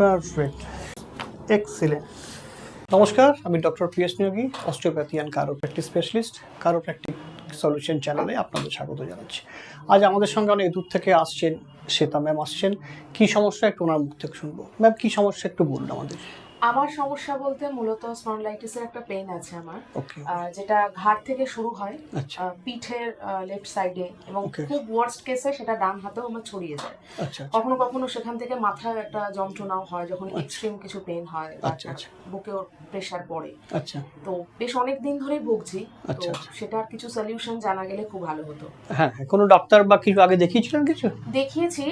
Perfect, excellent. নমস্কার, আমি doctor PS Niyogi, osteopathy and chiropractic specialist. Chiropractic solution চ্যানেলে আপনাদের স্বাগত জানাচ্ছি। আজ আমাদের সঙ্গে অনেক দূর থেকে আসছেন শ্বেতা ম্যাম আসছেন। কি সমস্যা একটু ওনার মুখ থেকে শুনবো। ম্যাম কি সমস্যা একটু বলুন আমাদের। আমার সমস্যা বলতে মূলত স্পন্ডলাইটিসের একটা পেইন আছে আমার, ওকে, যেটা ঘাড় থেকে শুরু হয়, আচ্ছা পিঠের লেফট সাইডে, এবং ওকে, খুব ওয়ার্স্ট কেসে সেটা ডান হাতেও আমার ছড়িয়ে যায়। আচ্ছা আচ্ছা কখনো কখনো সেখান থেকে মাথায় একটা যন্ত্রণাও হয় যখন আচ্ছা। এক্সট্রিম কিছু পেইন হয় বা আচ্ছা আচ্ছা বুকেও প্রেশার পড়ে। আচ্ছা তো বেশ অনেক দিন ধরেই ভুগছি। তো আচ্ছা আচ্ছা। সেটার কিছু সলিউশন জানা গেলে খুব ভালো হতো। হ্যাঁ হ্যাঁ, কোনো ডাক্তার বা কিছু আগে দেখিয়েছিলেন কিছু? দেখিয়েছি,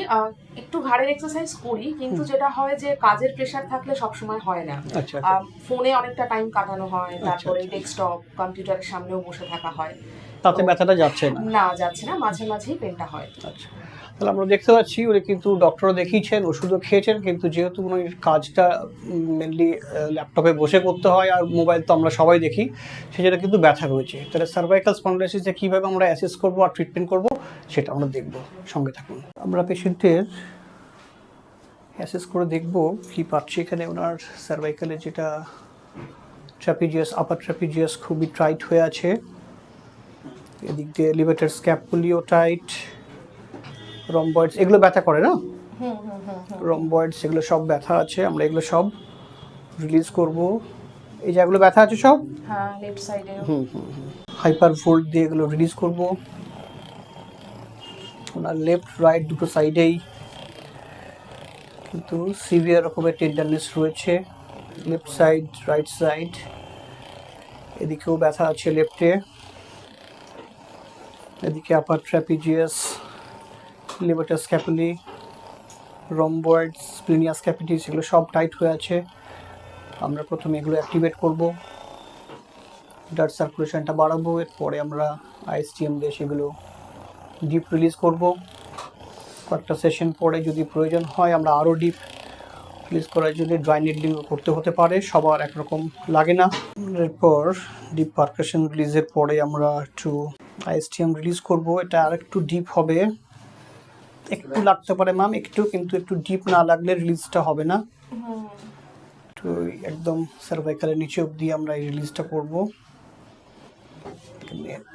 একটু ঘাড়ের এক্সারসাইজ করি, কিন্তু যেটা হয় যে কাজের প্রেশার থাকলে সবসময় হয় না। আচ্ছা আচ্ছা ফোনে অনেকটা টাইম কাটানো হয়, তারপরে আচ্ছা। ডেস্কটপ কম্পিউটারের সামনেও বসে থাকা হয়, তাতে তো ব্যথাটা যাচ্ছে না? না যাচ্ছে না, মাঝে মাঝেই পেনটা হয়। আচ্ছা, তাহলে আমরা দেখতে পাচ্ছি উনি কিন্তু ডক্টরও দেখিয়েছেন, ওষুধও খেয়েছেন, কিন্তু যেহেতু উনির কাজটা মেনলি ল্যাপটপে বসে করতে হয় আর মোবাইল তো আমরা সবাই দেখি, সেটা কিন্তু ব্যথা রয়েছে। তাহলে সার্ভাইকাল স্পন্ডিলোসিসে কীভাবে আমরা অ্যাসেস করবো আর ট্রিটমেন্ট করবো সেটা আমরা দেখব, সঙ্গে থাকুন। আমরা পেশেন্টের অ্যাসেস করে দেখব কি পাচ্ছি। এখানে ওনার সার্ভাইকালে যেটা ট্র্যাপিজিয়াস, আপার ট্র্যাপিজিয়াস খুবই টাইট হয়ে আছে, এদিক দিয়ে এলিভেটর স্ক্যাপুলিও টাইট, রম্বয়েডস এগুলো ব্যথা করে না, রম্বয়েডস এগুলো সব ব্যথা আছে। আমরা এগুলো সব রিলিজ করব। এই যেগুলো ব্যথা আছে সব, হ্যাঁ, লেফট সাইডে। হাইপার ভোল্ট দিয়ে এগুলো রিলিজ করব। ওনার লেফট রাইট দুটো সাইডেই কিন্তু সিভিয়ার রকমের টেন্ডারনেস রয়েছে, লেফট সাইড রাইট সাইড। এদিকেও ব্যথা আছে লেফটে, এদিকে আপার ট্র্যাপিজিয়াস, লিভাটার স্ক্যাপুলি, রম্বয়েডস, স্প্লিনিয়াস ক্যাপিটিস এগুলো সব টাইট হয়ে আছে। আমরা প্রথমে এগুলো অ্যাক্টিভেট করব, ব্লাড সার্কুলেশনটা বাড়াবো, এরপরে আমরা আইএসটিএম দিয়ে সেগুলো ডিপ রিলিজ করব। কয়েকটা সেশন পরে যদি প্রয়োজন হয় আমরা আরও ডিপ রিলিজ করার জন্য ড্রাই নিডলিং করতে হতে পারে, সবার একরকম লাগে না। এরপর ডিপ পারকাশন রিলিজের পরে আমরা একটু আইএসটিএম রিলিজ করব। এটা আর একটু ডিপ হবে, একটু লাগতে পারে ম্যাম, একটু, কিন্তু একটু ডিপ না লাগলে রিলিজটা হবে না। তো একদম সার্ভাইকালের নিচে অবধি আমরা এই রিলিজটা করব।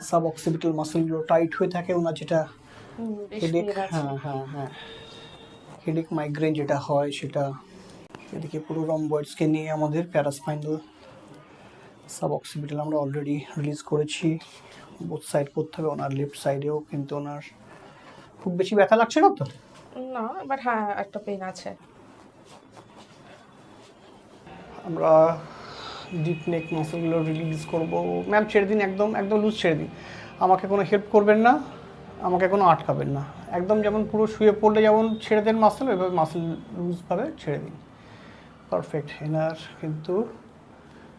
সাব অক্সিপিটাল মাসলগুলো টাইট হয়ে থাকে, ওনার যেটা হেডেক, হ্যাঁ হ্যাঁ হ্যাঁ, হেডেক মাইগ্রেন যেটা হয় সেটা। এদিকে পুরো রম্বয়েডসকে নিয়ে আমাদের প্যারাস্পাইনাল সাব অক্সিপিটাল আমরা অলরেডি রিলিজ করেছি। বোথ সাইড করতে হবে, ওনার লেফট সাইডেও কিন্তু ওনার খুব বেশি ব্যথা লাগছে না তো? না, বাট হ্যাঁ একটা পেন আছে। আমরা ডিপ নেক মাসলগুলো রিলিজ করব। ম্যাম ছেড়ে দিন, একদম একদম লুজ ছেড়ে দিন, আমাকে কোনো হেল্প করবেন না, আমাকে কোনো আটকাবেন না, একদম যেমন পুরো শুয়ে পড়লে যেমন ছেড়ে দেন মাসল, ওইভাবে মাসল লুজভাবে ছেড়ে দিন। পারফেক্ট। এনার কিন্তু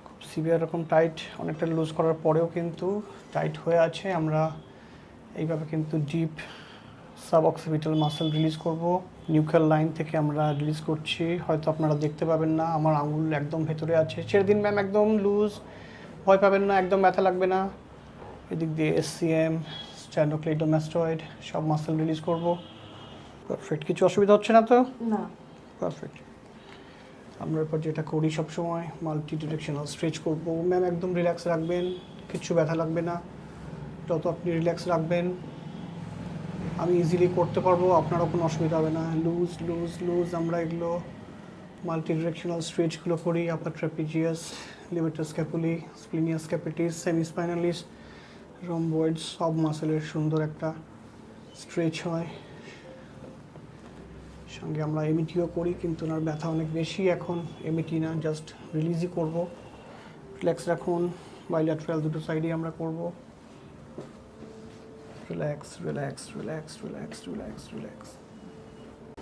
খুব সিভিয়ার রকম টাইট, অনেকটা লুজ করার পরেও কিন্তু টাইট হয়ে আছে। আমরা এইভাবে কিন্তু deep sub occipital muscle release করব। নিউক্লিয়ার লাইন থেকে আমরা রিলিজ করছি, হয়তো আপনারা দেখতে পাবেন না, আমার আঙুল একদম ভেতরে আছে। ছেড়ে দিন ম্যাম, একদম লুজ, ভয় পাবেন না, একদম ব্যথা লাগবে না। এদিক দিয়ে এসসিএম, স্ট্যান্ডোক্লেইডোমাস্টয়েড সব মাসল রিলিজ করব। পারফেক্ট, কিছু অসুবিধা হচ্ছে না তো? না। পারফেক্ট। আমরা এরপর যেটা করি সবসময় মাল্টি ডিরেকশনাল স্ট্রেচ করব। ম্যাম একদম রিল্যাক্স রাখবেন, কিছু ব্যথা লাগবে না। যত আপনি রিল্যাক্স রাখবেন আমি ইজিলি করতে পারবো, আপনারও কোনো অসুবিধা হবে না। লুজ লুজ লুজ আমরা এগুলো মাল্টি ডিরেকশনাল স্ট্রেচগুলো করি। আপার ট্র্যাপিজিয়াস, লিভাটার স্ক্যাপুলি, স্প্লিনিয়াস ক্যাপিটিস, সেমিস্পাইনালিস, রম্বয়েডস সব মাসেলের সুন্দর একটা স্ট্রেচ হয়। সঙ্গে আমরা এমিটিও করি, কিন্তু ওনার ব্যথা অনেক বেশি এখন। এমিটি না, জাস্ট রিলিজই করব। রিল্যাক্স রাখুন, বাইল্যাট্রাল দুটো সাইডেই আমরা করব। Relax relax relax relax relax relax.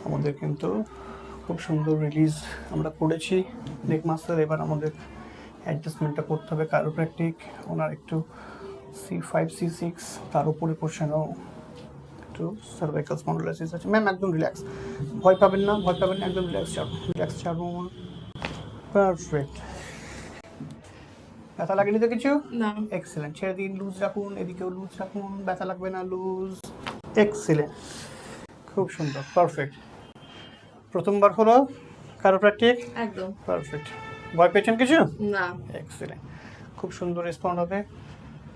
আমাদের কিন্তু খুব সুন্দর রিলিজ আমরা করেছি নেক মাসেল। এবার আমাদের অ্যাডজাস্টমেন্টটা করতে হবে কারোপ্র্যাকটিক। ওনার একটু C5 C6 তার উপরে পোর্শনও একটু সার্ভাইকাল স্পন্ডিলোসিস আছে। ম্যাম একদম রিল্যাক্স, ভয় পাবেন না, ভয় পাবেন না, একদম রিল্যাক্স ছাড়ুন, রিল্যাক্স ছাড়ুন। পারফেক্ট। ব্যথা লাগেনি তো কিছু? না। এক্সেলেন্ট। ছেড়ে দিন, লুজ রাখুন, এদিকেও লুজ রাখুন, ব্যথা লাগবে না, লুজ। এক্সেলেন্ট, খুব সুন্দর, পারফেক্ট। প্রথমবার হলো, কারোপ্র্যাকটিক একদম পারফেক্ট। ভয় পেয়েছেন কিছু? না। এক্সেলেন্ট, খুব সুন্দর রেসপন্ড হবে,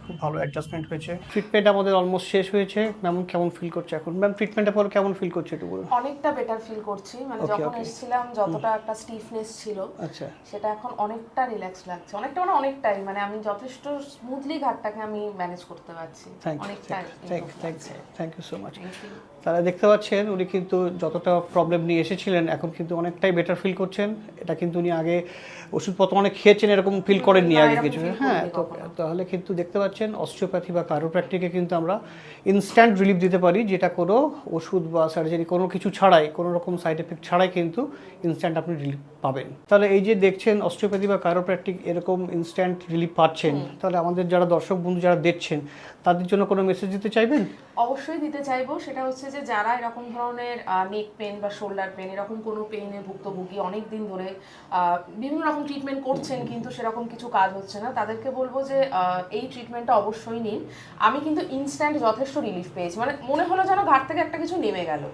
খুব ভালো অ্যাডজাস্টমেন্ট হয়েছে। ট্রিটমেন্ট আমাদের অলমোস্ট শেষ হয়েছে। ম্যাম কেমন ফিল করছে এখন? ম্যাম ট্রিটমেন্টের পর কেমন ফিল করছে একটু বলুন। অনেকটা বেটার ফিল করছি, মানে Okay, যখন okay. এসেছিলাম যতটা একটা স্টিফনেস ছিল আচ্ছা, সেটা এখন অনেকটা রিল্যাক্স লাগছে, অনেকটা মানে অনেকটাই, মানে আমি যথেষ্ট স্মুথলি ঘাটটাকে আমি ম্যানেজ করতে পারছি থ্যাংক ইউ, অনেকটা। Thank you so much. Thank you. তাহলে দেখতে পাচ্ছেন উনি কিন্তু যতটা প্রবলেম নিয়ে এসেছিলেন এখন কিন্তু অনেকটাই বেটার ফিল করছেন। এটা কিন্তু উনি আগে ওষুধপত্র অনেক খেয়েছেন, এরকম ফিল করেননি না, আগে এরকম কিছু। feel হ্যাঁ, করিনি তো কখনো। তাহলে কিন্তু দেখতে পাচ্ছেন অস্টিওপ্যাথি বা কারোপ্র্যাকটিকে কিন্তু আমরা ইনস্ট্যান্ট রিলিফ দিতে পারি, যেটা কোনো ওষুধ বা সার্জারি কোনো কিছু ছাড়াই, কোনো রকম সাইড এফেক্ট ছাড়াই কিন্তু ইনস্ট্যান্ট আপনি রিলিফ পাবেন। তাহলে এই যে দেখছেন অস্টিওপ্যাথি বা কারোপ্র্যাকটিক এরকম ইনস্ট্যান্ট রিলিফ পাচ্ছেন, তাহলে আমাদের যারা দর্শক বন্ধু যারা দেখছেন তাদের জন্য কোনো মেসেজ দিতে চাইবেন? অবশ্যই দিতে চাইবো, সেটা হচ্ছে যে যারা এরকম ধরনের নেক পেন বা শোল্ডার পেন এরকম কোনো পেইনে ভুক্তভোগী অনেক দিন ধরে বিভিন্ন রকম ট্রিটমেন্ট করছেন কিন্তু সেরকম কিছু কাজ হচ্ছে না, তাদেরকে বলবো যে এই ট্রিটমেন্টটা অবশ্যই নিন। আমি কিন্তু ইনস্ট্যান্ট যথেষ্ট রিলিফ পেয়েছি, মানে মনে হলো যেন ঘাট থেকে একটা কিছু নেমে গেল।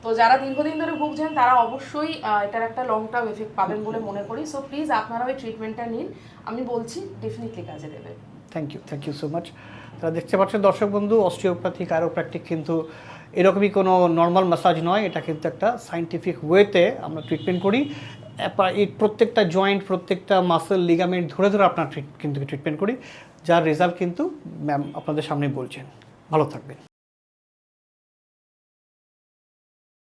তো যারা দীর্ঘদিন ধরে ভুগছেন তারা অবশ্যই এটার একটা লং টার্ম এফেক্ট পাবেন বলে মনে করি। সো প্লিজ আপনারা ওই ট্রিটমেন্টটা নিন, আমি বলছি ডেফিনেটলি কাজে দেবে। Thank you so much. তারা দেখতে পাচ্ছেন দর্শক বন্ধু, অস্টিওপ্যাথি কারোপ্র্যাকটিক কিন্তু এরকমই কোনো নর্মাল ম্যাসাজ নয়, এটা কিন্তু একটা সায়েন্টিফিক ওয়েতে আমরা ট্রিটমেন্ট করি। এই প্রত্যেকটা জয়েন্ট, প্রত্যেকটা মাসেল, লিগামেন্ট ধরে ধরে আপনার কিন্তু ট্রিটমেন্ট করি, যার রেজাল্ট কিন্তু ম্যাম আপনাদের সামনে বলছেন। ভালো থাকবেন।